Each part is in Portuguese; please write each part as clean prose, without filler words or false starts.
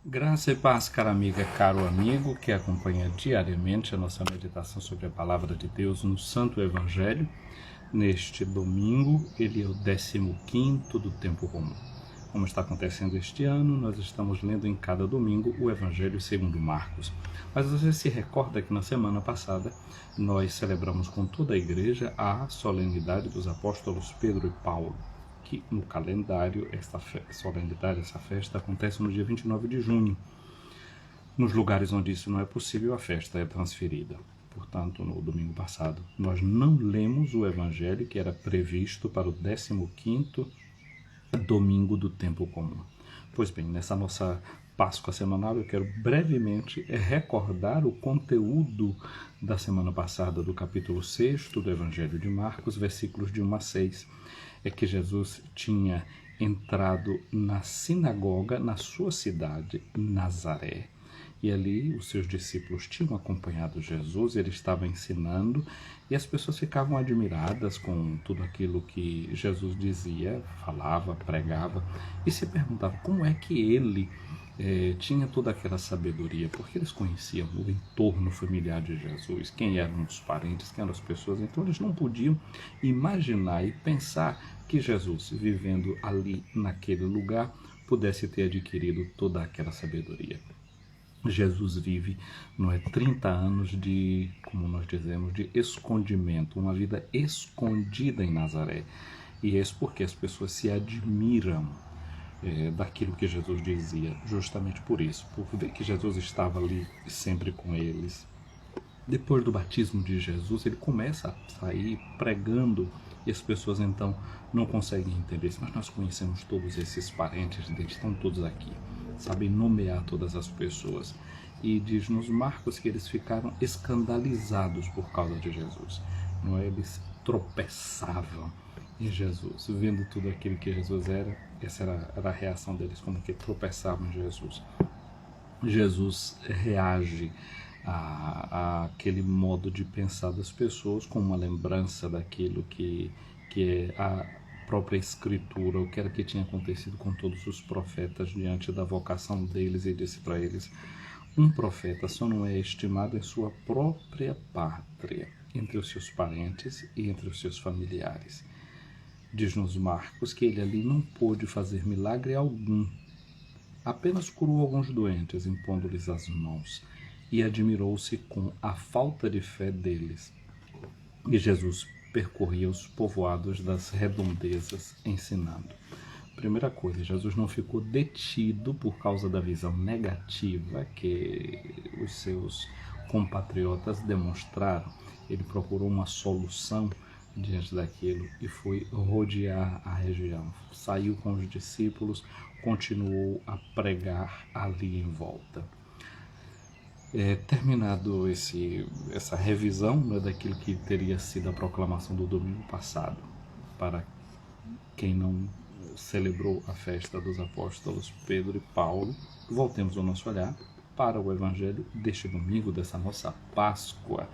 Graça e paz, cara amiga, caro amigo, que acompanha diariamente a nossa meditação sobre a Palavra de Deus no Santo Evangelho. Neste domingo, ele é o 15º do tempo comum. Como está acontecendo este ano, nós estamos lendo em cada domingo o Evangelho segundo Marcos. Mas você se recorda que na semana passada nós celebramos com toda a igreja a solenidade dos apóstolos Pedro e Paulo, que no calendário essa festa acontece no dia 29 de junho. Nos lugares onde isso não é possível, a festa é transferida. Portanto, no domingo passado, nós não lemos o Evangelho que era previsto para o 15º domingo do tempo comum. Pois bem, nessa nossa Páscoa semanal, eu quero brevemente recordar o conteúdo da semana passada do capítulo 6 do Evangelho de Marcos, versículos de 1 a 6. É que Jesus tinha entrado na sinagoga na sua cidade, Nazaré. E ali os seus discípulos tinham acompanhado Jesus, ele estava ensinando, e as pessoas ficavam admiradas com tudo aquilo que Jesus dizia, falava, pregava, e se perguntavam como é que ele tinha toda aquela sabedoria, porque eles conheciam o entorno familiar de Jesus, quem eram os parentes, quem eram as pessoas, então eles não podiam imaginar e pensar que Jesus, vivendo ali naquele lugar, pudesse ter adquirido toda aquela sabedoria. Jesus vive, não é, 30 anos de, como nós dizemos, de escondimento, uma vida escondida em Nazaré. E é isso porque as pessoas se admiram daquilo que Jesus dizia, justamente por isso, por ver que Jesus estava ali sempre com eles. Depois do batismo de Jesus, ele começa a sair pregando e as pessoas então não conseguem entender isso. Mas nós conhecemos todos esses parentes deles, estão todos aqui, sabem nomear todas as pessoas. E diz-nos Marcos que eles ficaram escandalizados por causa de Jesus. Não é? Eles tropeçavam em Jesus, vendo tudo aquilo que Jesus era. Essa era a reação deles, como que tropeçavam em Jesus. Jesus reage aquele modo de pensar das pessoas com uma lembrança daquilo que é a própria escritura, o que era que tinha acontecido com todos os profetas diante da vocação deles, e disse para eles: um profeta só não é estimado em sua própria pátria, entre os seus parentes e entre os seus familiares. Diz-nos Marcos que ele ali não pôde fazer milagre algum, apenas curou alguns doentes, impondo-lhes as mãos, e admirou-se com a falta de fé deles. E Jesus percorria os povoados das redondezas, ensinando. Primeira coisa, Jesus não ficou detido por causa da visão negativa que os seus compatriotas demonstraram. Ele procurou uma solução diante daquilo e foi rodear a região. Saiu com os discípulos, continuou a pregar ali em volta. Terminado essa revisão, né, daquilo que teria sido a proclamação do domingo passado, para quem não celebrou a festa dos apóstolos Pedro e Paulo, voltemos o nosso olhar para o Evangelho deste domingo, dessa nossa Páscoa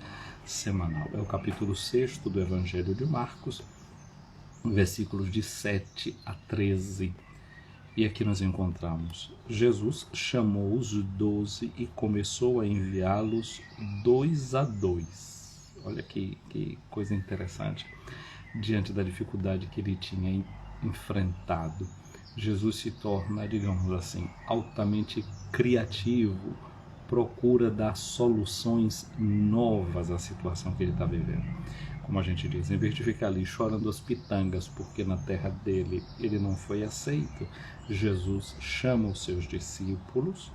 semanal. É o capítulo 6 do Evangelho de Marcos, versículos de 7 a 13. E aqui nós encontramos: Jesus chamou os 12 e começou a enviá-los 2 a 2. Olha que coisa interessante. Diante da dificuldade que ele tinha enfrentado, Jesus se torna, digamos assim, altamente criativo, procura dar soluções novas à situação que ele está vivendo. Como a gente diz, em vez de ficar ali chorando as pitangas porque na terra dele ele não foi aceito, Jesus chamou os seus discípulos.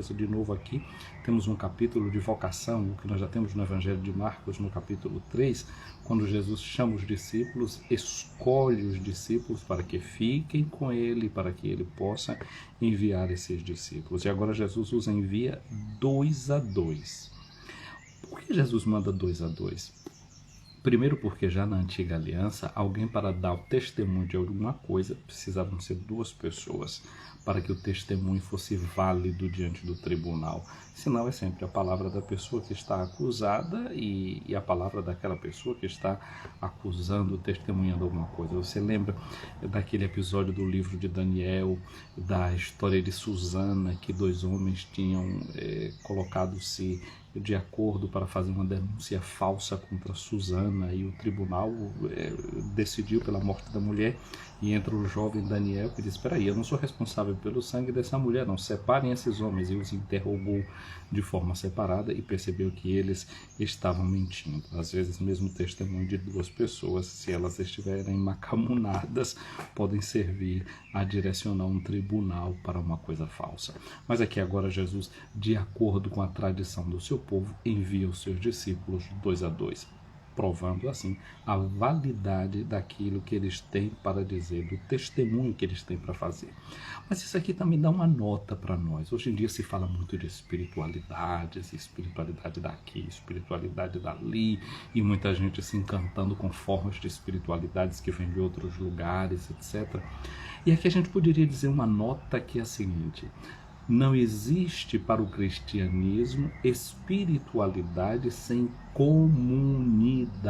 De novo aqui temos um capítulo de vocação, o que nós já temos no Evangelho de Marcos no capítulo 3, quando Jesus chama os discípulos, escolhe os discípulos para que fiquem com ele, para que ele possa enviar esses discípulos. E agora Jesus os envia 2 a 2. Por que Jesus manda 2 a 2? Primeiro porque já na antiga aliança, alguém para dar o testemunho de alguma coisa, precisavam ser duas pessoas, para que o testemunho fosse válido diante do tribunal. Senão é sempre a palavra da pessoa que está acusada e a palavra daquela pessoa que está acusando, testemunhando alguma coisa. Você lembra daquele episódio do livro de Daniel, da história de Susana, que dois homens tinham colocado-se de acordo para fazer uma denúncia falsa contra Susana, e o tribunal decidiu pela morte da mulher, e entra o jovem Daniel que diz: espera aí, eu não sou responsável pelo sangue dessa mulher, não, separem esses homens, e os interrogou de forma separada e percebeu que eles estavam mentindo. Às vezes mesmo o testemunho de duas pessoas, se elas estiverem macamunadas, podem servir a direcionar um tribunal para uma coisa falsa. Mas aqui agora Jesus, de acordo com a tradição do seu povo, envia os seus discípulos 2 a 2, provando assim a validade daquilo que eles têm para dizer, do testemunho que eles têm para fazer. Mas isso aqui também dá uma nota para nós. Hoje em dia se fala muito de espiritualidades, espiritualidade daqui, espiritualidade dali, e muita gente se encantando com formas de espiritualidades que vêm de outros lugares, etc. E aqui a gente poderia dizer uma nota que é a seguinte: não existe para o cristianismo espiritualidade sem comunidade.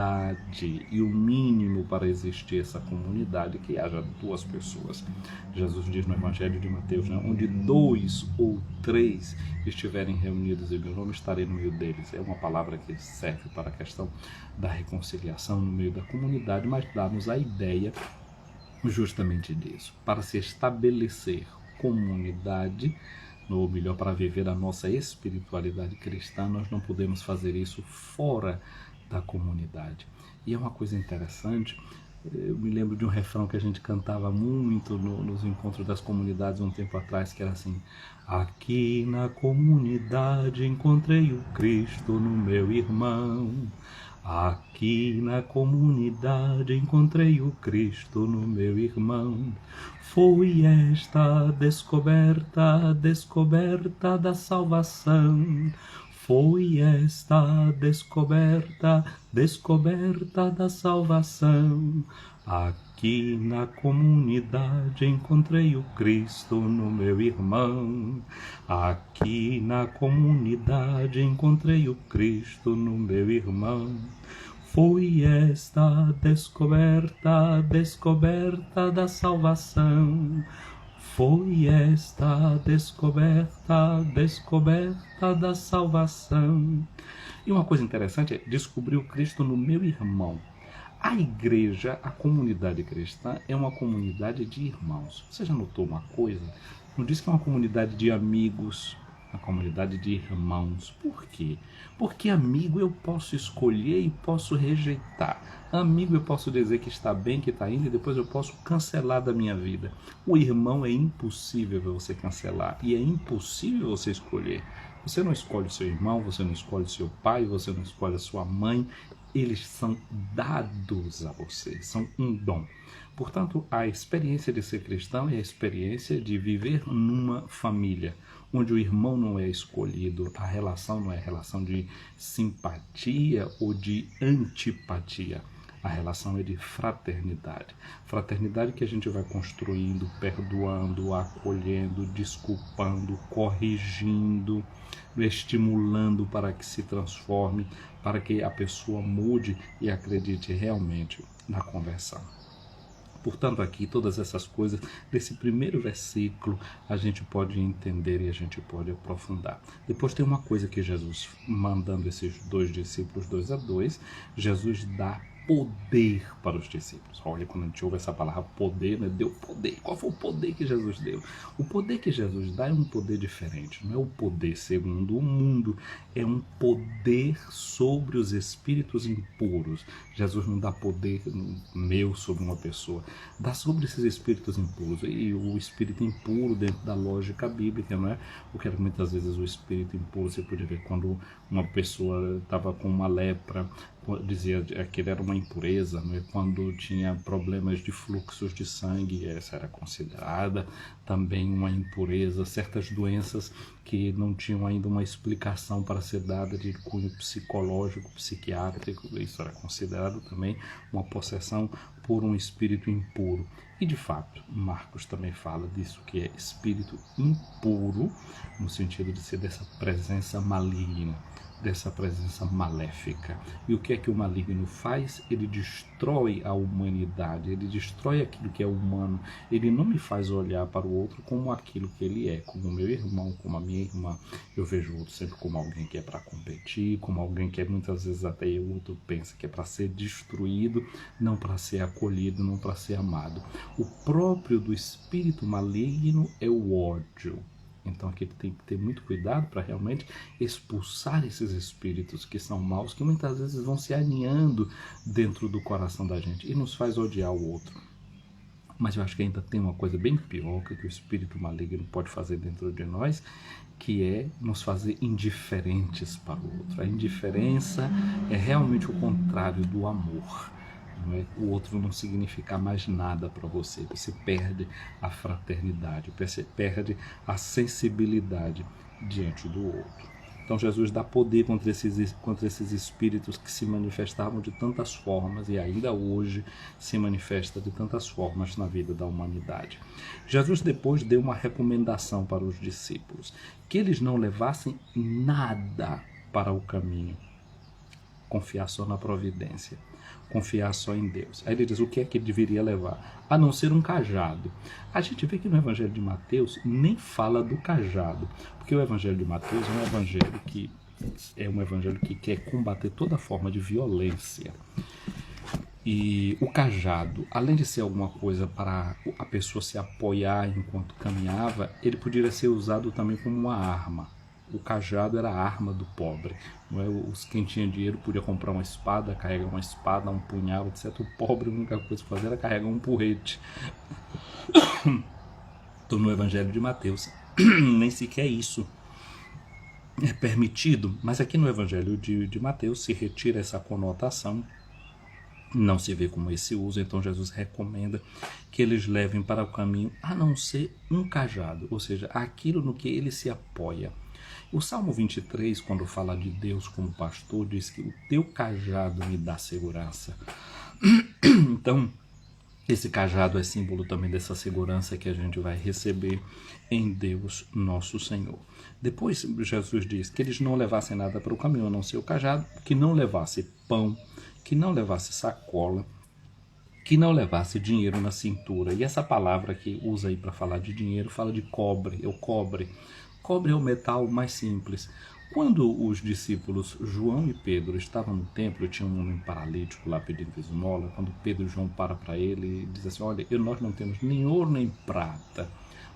E o mínimo para existir essa comunidade é que haja duas pessoas. Jesus diz no Evangelho de Mateus, né, onde 2 ou 3 estiverem reunidos em meu nome, estarei no meio deles. É uma palavra que serve para a questão da reconciliação no meio da comunidade, mas dá-nos a ideia justamente disso. Para se estabelecer comunidade, ou melhor, para viver a nossa espiritualidade cristã, nós não podemos fazer isso fora da comunidade. E é uma coisa interessante, eu me lembro de um refrão que a gente cantava muito nos encontros das comunidades um tempo atrás, que era assim: aqui na comunidade encontrei o Cristo no meu irmão. Aqui na comunidade encontrei o Cristo no meu irmão. Foi esta descoberta da salvação. Foi esta descoberta da salvação. Aqui na comunidade encontrei o Cristo no meu irmão. Aqui na comunidade encontrei o Cristo no meu irmão. Foi esta descoberta da salvação. Foi esta descoberta da salvação. E uma coisa interessante é descobrir o Cristo no meu irmão. A igreja, a comunidade cristã, é uma comunidade de irmãos. Você já notou uma coisa? Não diz que é uma comunidade de amigos, uma comunidade de irmãos. Por quê? Porque amigo eu posso escolher e posso rejeitar. Amigo eu posso dizer que está bem, que está indo, e depois eu posso cancelar da minha vida. O irmão é impossível você cancelar e é impossível você escolher. Você não escolhe o seu irmão, você não escolhe o seu pai, você não escolhe a sua mãe. Eles são dados a você, são um dom. Portanto, a experiência de ser cristão é a experiência de viver numa família, onde o irmão não é escolhido, a relação não é relação de simpatia ou de antipatia. A relação é de fraternidade. Fraternidade que a gente vai construindo, perdoando, acolhendo, desculpando, corrigindo, estimulando para que se transforme, para que a pessoa mude e acredite realmente na conversão. Portanto, aqui todas essas coisas desse primeiro versículo a gente pode entender e a gente pode aprofundar. Depois tem uma coisa que Jesus, mandando esses dois discípulos 2 a 2, Jesus dá poder para os discípulos. Olha, quando a gente ouve essa palavra poder, né? Deu poder. Qual foi o poder que Jesus deu? O poder que Jesus dá é um poder diferente. Não é o poder segundo o mundo, é um poder sobre os espíritos impuros. Jesus não dá poder meu sobre uma pessoa, dá sobre esses espíritos impuros. E o espírito impuro, dentro da lógica bíblica, não é? Porque muitas vezes o espírito impuro, você pode ver quando uma pessoa estava com uma lepra, dizia que ele era uma impureza, né? Quando tinha problemas de fluxos de sangue, essa era considerada também uma impureza. Certas doenças que não tinham ainda uma explicação para ser dada de cunho psicológico, psiquiátrico, isso era considerado também uma possessão por um espírito impuro. E de fato, Marcos também fala disso, que é espírito impuro, no sentido de ser dessa presença maligna, dessa presença maléfica. E o que é que o maligno faz? Ele destrói a humanidade, ele destrói aquilo que é humano. Ele não me faz olhar para o outro como aquilo que ele é, como o meu irmão, como a minha irmã. Eu vejo o outro sempre como alguém que é para competir, como alguém que muitas vezes até o outro pensa que é para ser destruído, não para ser acolhido, não para ser amado. O próprio do espírito maligno é o ódio. Então aqui tem que ter muito cuidado para realmente expulsar esses espíritos que são maus, que muitas vezes vão se aninhando dentro do coração da gente e nos faz odiar o outro. Mas eu acho que ainda tem uma coisa bem pior que o espírito maligno pode fazer dentro de nós, que é nos fazer indiferentes para o outro. A indiferença é realmente o contrário do amor. Não é? O outro não significa mais nada para você. Você perde a fraternidade, você perde a sensibilidade diante do outro. Então Jesus dá poder contra esses espíritos que se manifestavam de tantas formas e ainda hoje se manifesta de tantas formas na vida da humanidade. Jesus depois deu uma recomendação para os discípulos, que eles não levassem nada para o caminho, confiar só na providência, confiar só em Deus. Aí ele diz o que é que ele deveria levar, a não ser um cajado. A gente vê que no Evangelho de Mateus nem fala do cajado, porque o Evangelho de Mateus é um evangelho que quer combater toda forma de violência. E o cajado, além de ser alguma coisa para a pessoa se apoiar enquanto caminhava, ele poderia ser usado também como uma arma. O cajado era a arma do pobre. Não é? Quem tinha dinheiro podia comprar uma espada, carregar uma espada, um punhal, etc. O pobre, a única coisa que fazia era carregar um porrete. Então, no Evangelho de Mateus, nem sequer isso é permitido. Mas aqui no Evangelho de Mateus se retira essa conotação, não se vê como esse uso. Então Jesus recomenda que eles levem para o caminho a não ser um cajado, ou seja, aquilo no que ele se apoia. O Salmo 23, quando fala de Deus como pastor, diz que o teu cajado me dá segurança. Então, esse cajado é símbolo também dessa segurança que a gente vai receber em Deus nosso Senhor. Depois, Jesus diz que eles não levassem nada para o caminho, a não ser o cajado, que não levasse pão, que não levasse sacola, que não levasse dinheiro na cintura. E essa palavra que usa aí para falar de dinheiro, fala de cobre, é o cobre. Cobre é o metal mais simples. Quando os discípulos João e Pedro estavam no templo, tinha um homem paralítico lá pedindo esmola. Quando Pedro e João para ele e diz assim: olha, nós não temos nem ouro nem prata,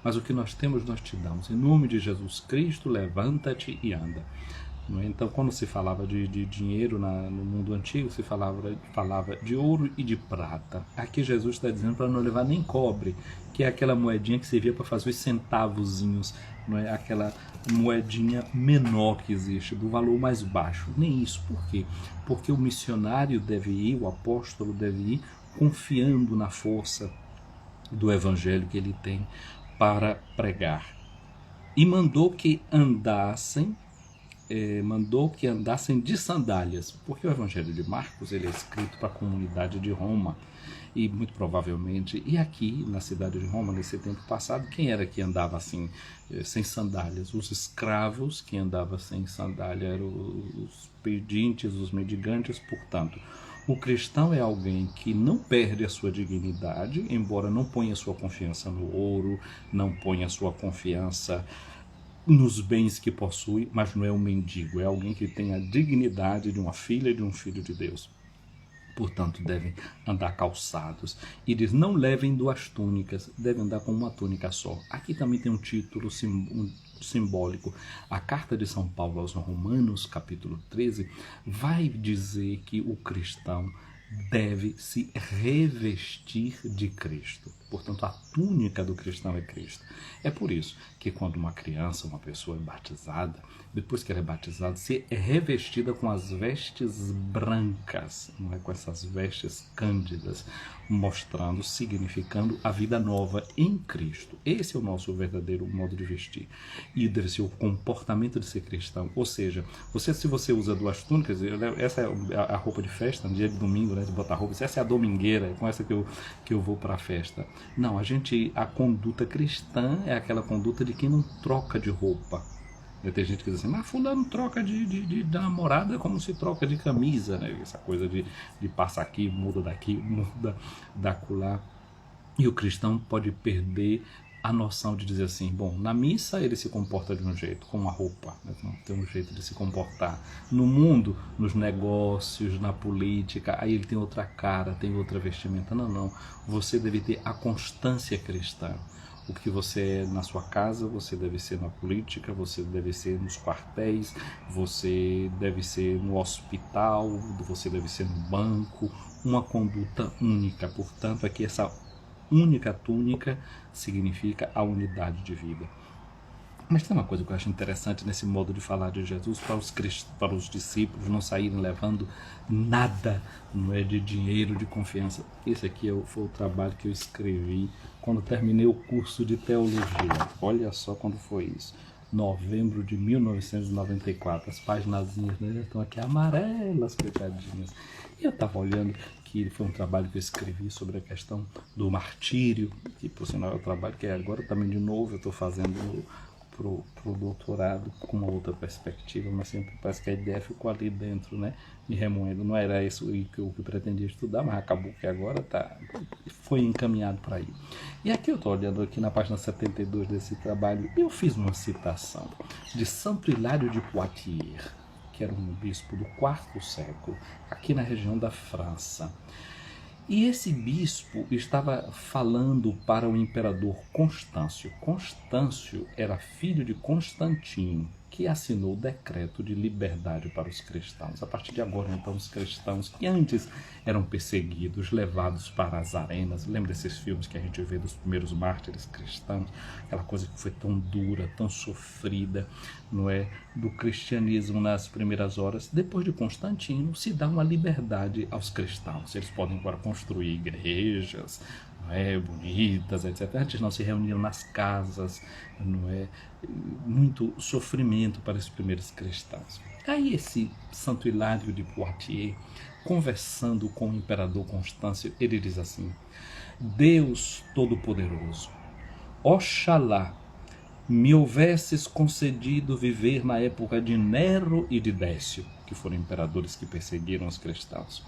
mas o que nós temos nós te damos. Em nome de Jesus Cristo, levanta-te e anda. Então, quando se falava de dinheiro no mundo antigo, se falava de ouro e de prata. Aqui Jesus está dizendo para não levar nem cobre, que é aquela moedinha que servia para fazer os centavozinhos, não é? Aquela moedinha menor que existe, do valor mais baixo. Nem isso. Por quê? Porque o missionário deve ir, o apóstolo deve ir confiando na força do evangelho que ele tem para pregar. E mandou que andassem de sandálias, porque o Evangelho de Marcos ele é escrito para a comunidade de Roma, e muito provavelmente, e aqui na cidade de Roma, nesse tempo passado, quem era que andava assim, sem sandálias? Os escravos que andavam sem sandália eram os pedintes, os mendigantes. Portanto, o cristão é alguém que não perde a sua dignidade, embora não ponha sua confiança no ouro, não ponha sua confiança nos bens que possui, mas não é um mendigo, é alguém que tem a dignidade de uma filha e de um filho de Deus. Portanto, devem andar calçados. E diz, não levem 2 túnicas, devem andar com uma túnica só. Aqui também tem um título simbólico. A carta de São Paulo aos Romanos, capítulo 13, vai dizer que o cristão deve se revestir de Cristo. portanto a túnica do cristão é Cristo. É por isso que quando uma criança, uma pessoa é batizada, depois que ela é batizada, se é revestida com as vestes brancas, não é? Com essas vestes cândidas, mostrando, significando a vida nova em Cristo. Esse é o nosso verdadeiro modo de vestir. E deve ser o comportamento de ser cristão. Ou seja, se você usa duas túnicas, essa é a roupa de festa, no dia de domingo, né, de botar roupa, essa é a domingueira, é com essa que eu vou para a festa. Não, a conduta cristã é aquela conduta de quem não troca de roupa. Tem gente que diz assim, mas fulano troca de namorada como se troca de camisa, né? Essa coisa de passa aqui, muda daqui, muda dacolá. E o cristão pode perder a noção de dizer assim, bom, na missa ele se comporta de um jeito, com uma roupa, né? Tem um jeito de se comportar. No mundo, nos negócios, na política, aí ele tem outra cara, tem outra vestimenta. Não. Você deve ter a constância cristã. O que você é na sua casa, você deve ser na política, você deve ser nos quartéis, você deve ser no hospital, você deve ser no banco, uma conduta única. Portanto, aqui essa única túnica significa a unidade de vida. Mas tem uma coisa que eu acho interessante nesse modo de falar de Jesus para os discípulos não saírem levando nada, não é, de dinheiro, de confiança. Esse aqui foi o trabalho que eu escrevi quando terminei o curso de teologia. Olha só quando foi isso. Novembro de 1994. As paginazinhas, né, estão aqui amarelas, coitadinhas. E eu estava olhando que foi um trabalho que eu escrevi sobre a questão do martírio, que por sinal é o trabalho que agora também de novo eu estou fazendo pro doutorado com uma outra perspectiva, mas sempre parece que a ideia ficou ali dentro, né, me remoendo. Não era isso que eu pretendia estudar, mas acabou que agora foi encaminhado para aí. E aqui eu estou olhando aqui na página 72 desse trabalho, eu fiz uma citação de Santo Hilário de Poitiers, que era um bispo do IV século, aqui na região da França. E esse bispo estava falando para o imperador Constâncio. Constâncio era filho de Constantino, que assinou o decreto de liberdade para os cristãos. A partir de agora, então, os cristãos que antes eram perseguidos, levados para as arenas. Lembra desses filmes que a gente vê dos primeiros mártires cristãos? Aquela coisa que foi tão dura, tão sofrida, não é? Do cristianismo nas primeiras horas. Depois de Constantino, se dá uma liberdade aos cristãos. Eles podem agora construir igrejas, não é, bonitas, etc. Antes não se reuniam nas casas, não é? Muito sofrimento para os primeiros cristãos. Aí esse Santo Hilário de Poitiers, conversando com o imperador Constâncio, ele diz assim: Deus Todo-Poderoso, oxalá me houvesses concedido viver na época de Nero e de Décio, que foram imperadores que perseguiram os cristãos.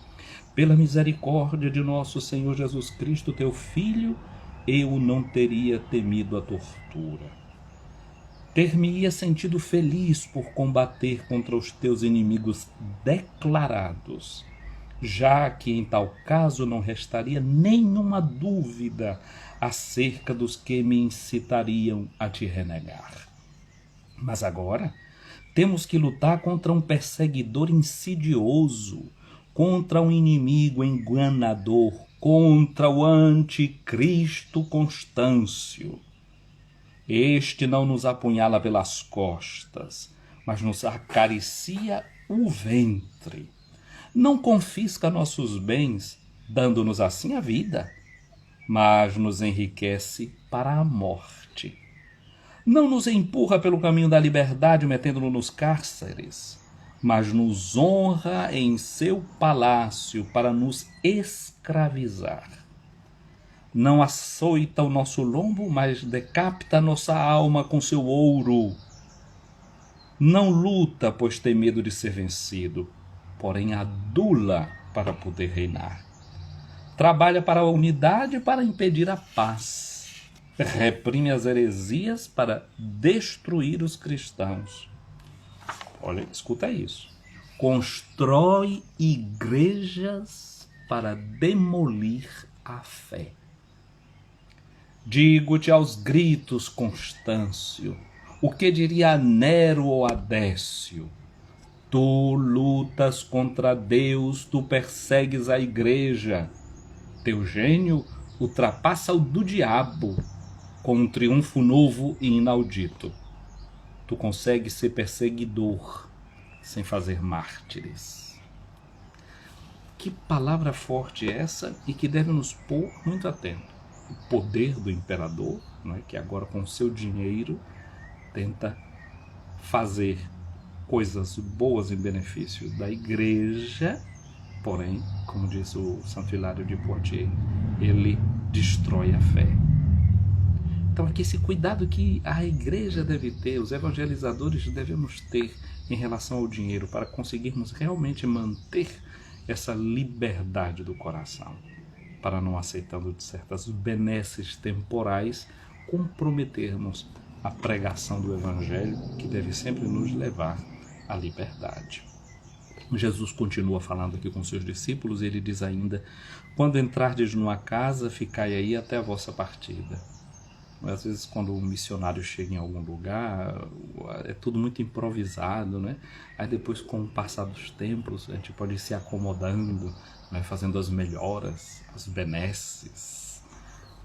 Pela misericórdia de nosso Senhor Jesus Cristo, teu Filho, eu não teria temido a tortura. Ter-me-ia sentido feliz por combater contra os teus inimigos declarados, já que em tal caso não restaria nenhuma dúvida acerca dos que me incitariam a te renegar. Mas agora temos que lutar contra um perseguidor insidioso, contra um inimigo enganador, contra o anticristo Constâncio. Este não nos apunhala pelas costas, mas nos acaricia o ventre. Não confisca nossos bens, dando-nos assim a vida, mas nos enriquece para a morte. Não nos empurra pelo caminho da liberdade, metendo-nos nos cárceres, mas nos honra em seu palácio para nos escravizar. Não açoita o nosso lombo, mas decapita nossa alma com seu ouro. Não luta, pois tem medo de ser vencido, porém adula para poder reinar. Trabalha para a unidade para impedir a paz. Reprime as heresias para destruir os cristãos. Olha, escuta isso. Constrói igrejas para demolir a fé. Digo-te aos gritos, Constâncio, o que diria Nero ou a Décio? Tu lutas contra Deus, tu persegues a igreja. Teu gênio ultrapassa o do diabo com um triunfo novo e inaudito. Tu consegues ser perseguidor sem fazer mártires. Que palavra forte é essa e que deve nos pôr muito atento. O poder do imperador, né, que agora com o seu dinheiro tenta fazer coisas boas em benefício da igreja, porém, como diz o Santo Hilário de Poitiers, ele destrói a fé. Então aqui esse cuidado que a igreja deve ter, os evangelizadores devemos ter em relação ao dinheiro para conseguirmos realmente manter essa liberdade do coração, para não aceitando de certas benesses temporais, comprometermos a pregação do evangelho que deve sempre nos levar à liberdade. Jesus continua falando aqui com seus discípulos e ele diz ainda: quando entrardes numa casa, ficai aí até a vossa partida. Às vezes quando um missionário chega em algum lugar, é tudo muito improvisado, né? Aí depois, com o passar dos tempos, a gente pode ir se acomodando, né? Fazendo as melhoras, as benesses,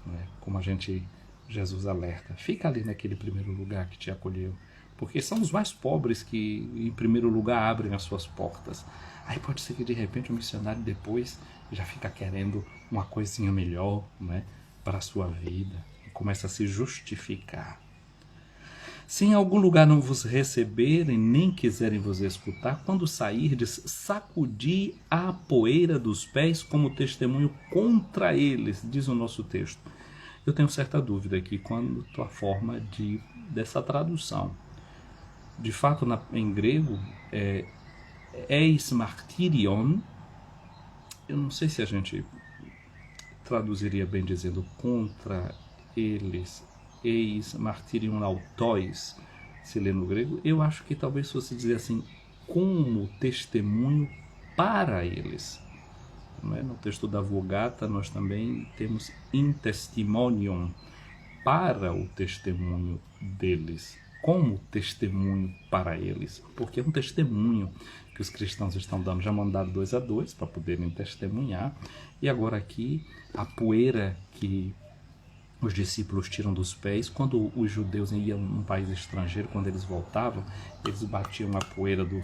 né? Como Jesus alerta, fica ali naquele primeiro lugar que te acolheu, porque são os mais pobres que em primeiro lugar abrem as suas portas. Aí pode ser que de repente o missionário depois já fica querendo uma coisinha melhor, né, para a sua vida, e começa a se justificar. Se em algum lugar não vos receberem, nem quiserem vos escutar, quando sairdes, sacudi a poeira dos pés como testemunho contra eles, diz o nosso texto. Eu tenho certa dúvida aqui quanto à forma dessa tradução. De fato, em grego, eis martyrion. Eu não sei se a gente traduziria bem dizendo contra eles, eis martyrion autois, se lê no grego. Eu acho que talvez fosse dizer assim, como testemunho para eles. No texto da Vulgata nós também temos in testimonium, para o testemunho deles, como testemunho para eles, porque é um testemunho que os cristãos estão dando. Já mandaram 2 a 2 para poderem testemunhar, e agora aqui a poeira que os discípulos tiram dos pés. Quando os judeus iam num país estrangeiro, quando eles voltavam, eles batiam a poeira do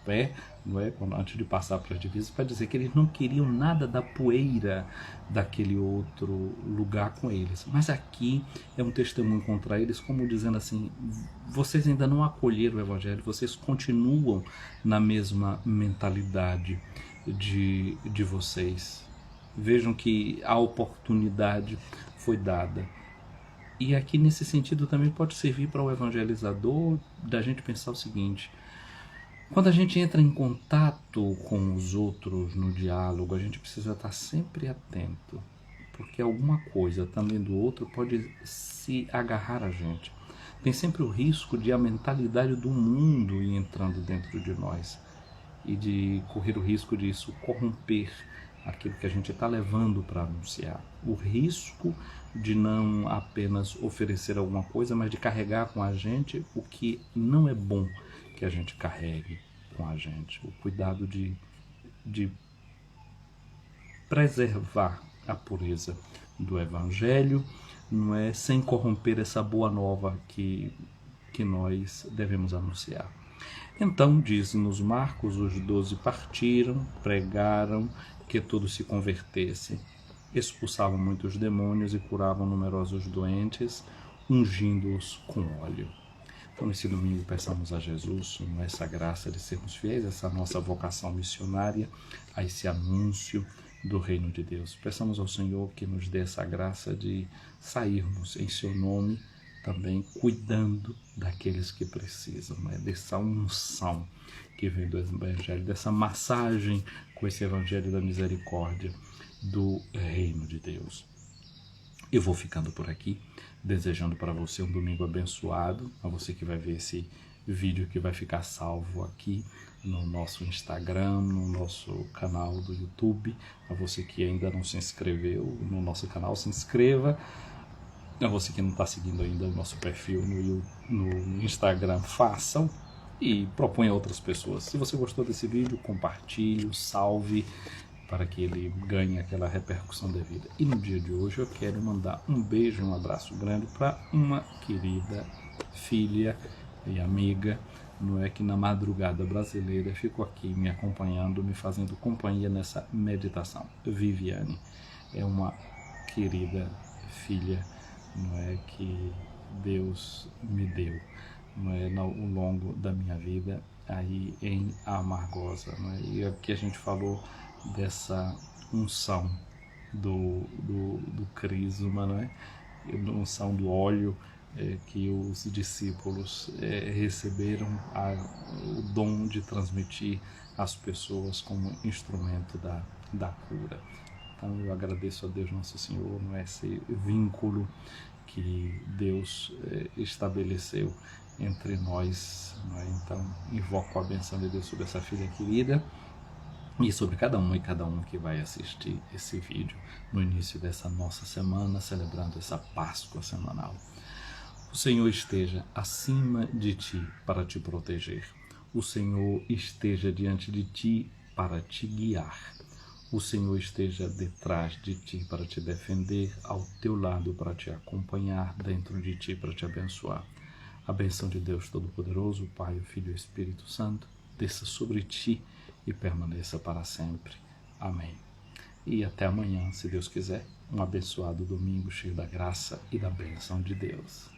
pé, não é? Antes de passar para as divisas, para dizer que eles não queriam nada da poeira daquele outro lugar com eles. Mas aqui é um testemunho contra eles, como dizendo assim, vocês ainda não acolheram o evangelho, vocês continuam na mesma mentalidade de vocês. Vejam que a oportunidade foi dada. E aqui nesse sentido também pode servir para o evangelizador da gente pensar o seguinte: quando a gente entra em contato com os outros no diálogo, a gente precisa estar sempre atento, porque alguma coisa também do outro pode se agarrar a gente. Tem sempre o risco de a mentalidade do mundo ir entrando dentro de nós e de correr o risco de isso corromper aquilo que a gente está levando para anunciar. O risco de não apenas oferecer alguma coisa, mas de carregar com a gente o que não é bom que a gente carregue com a gente. O cuidado de preservar a pureza do Evangelho, não é, sem corromper essa boa nova que nós devemos anunciar. Então, diz-nos Marcos, os 12 partiram, pregaram que todos se convertessem, expulsavam muitos demônios e curavam numerosos doentes, ungindo-os com óleo. Então, nesse domingo, peçamos a Jesus essa graça de sermos fiéis a essa nossa vocação missionária, a esse anúncio do reino de Deus. Peçamos ao Senhor que nos dê essa graça de sairmos em seu nome, também cuidando daqueles que precisam, né? Dessa unção que vem do Evangelho, dessa massagem com esse Evangelho da misericórdia do reino de Deus. Eu vou ficando por aqui, desejando para você um domingo abençoado, a você que vai ver esse vídeo que vai ficar salvo aqui no nosso Instagram, no nosso canal do YouTube. A você que ainda não se inscreveu no nosso canal, se inscreva. A você que não está seguindo ainda o nosso perfil no Instagram, façam e proponha a outras pessoas. Se você gostou desse vídeo, compartilhe, salve para que ele ganhe aquela repercussão devida. E no dia de hoje eu quero mandar um beijo e um abraço grande para uma querida filha e amiga, não é, que na madrugada brasileira ficou aqui me acompanhando, me fazendo companhia nessa meditação. Viviane é uma querida filha, não é, que Deus me deu, não é, ao longo da minha vida aí em Amargosa, não é? E aqui a gente falou dessa unção do crisma, não é? Unção do óleo que os discípulos receberam o dom de transmitir às pessoas como instrumento da cura. Então eu agradeço a Deus Nosso Senhor, não é, esse vínculo que Deus estabeleceu entre nós, não é? Então invoco a benção de Deus sobre essa filha querida e sobre cada um e cada um que vai assistir esse vídeo no início dessa nossa semana, celebrando essa Páscoa semanal. O Senhor esteja acima de ti para te proteger. O Senhor esteja diante de ti para te guiar. O Senhor esteja detrás de ti para te defender, ao teu lado para te acompanhar, dentro de ti para te abençoar. A bênção de Deus Todo-Poderoso, o Pai, o Filho e o Espírito Santo, desça sobre ti e permaneça para sempre. Amém. E até amanhã, se Deus quiser, um abençoado domingo cheio da graça e da bênção de Deus.